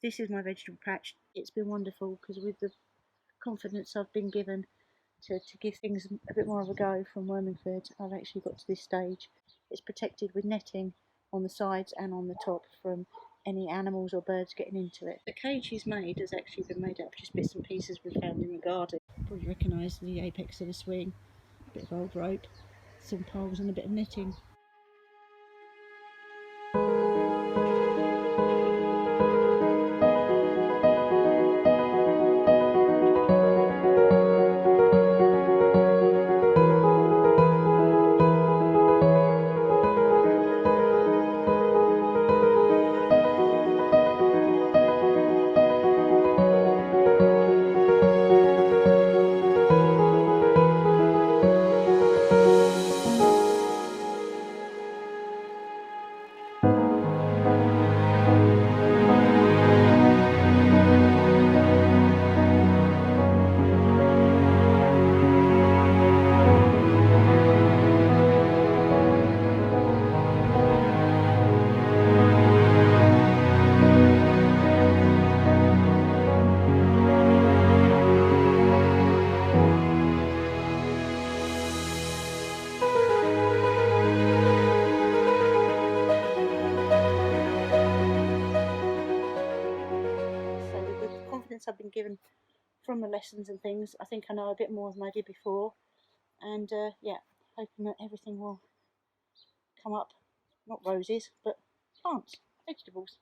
this is my vegetable patch. It's been wonderful because with the confidence I've been given to give things a bit more of a go from Wormingford, I've actually got to this stage. It's protected with netting on the sides and on the top from any animals or birds getting into it. The cage he's made has actually been made out of just bits and pieces we found in the garden. Probably recognise the apex of the swing, a bit of old rope, some poles and a bit of knitting. I've been given from the lessons and things, I think I know a bit more than I did before, and yeah, hoping that everything will come up, not roses, but plants, vegetables.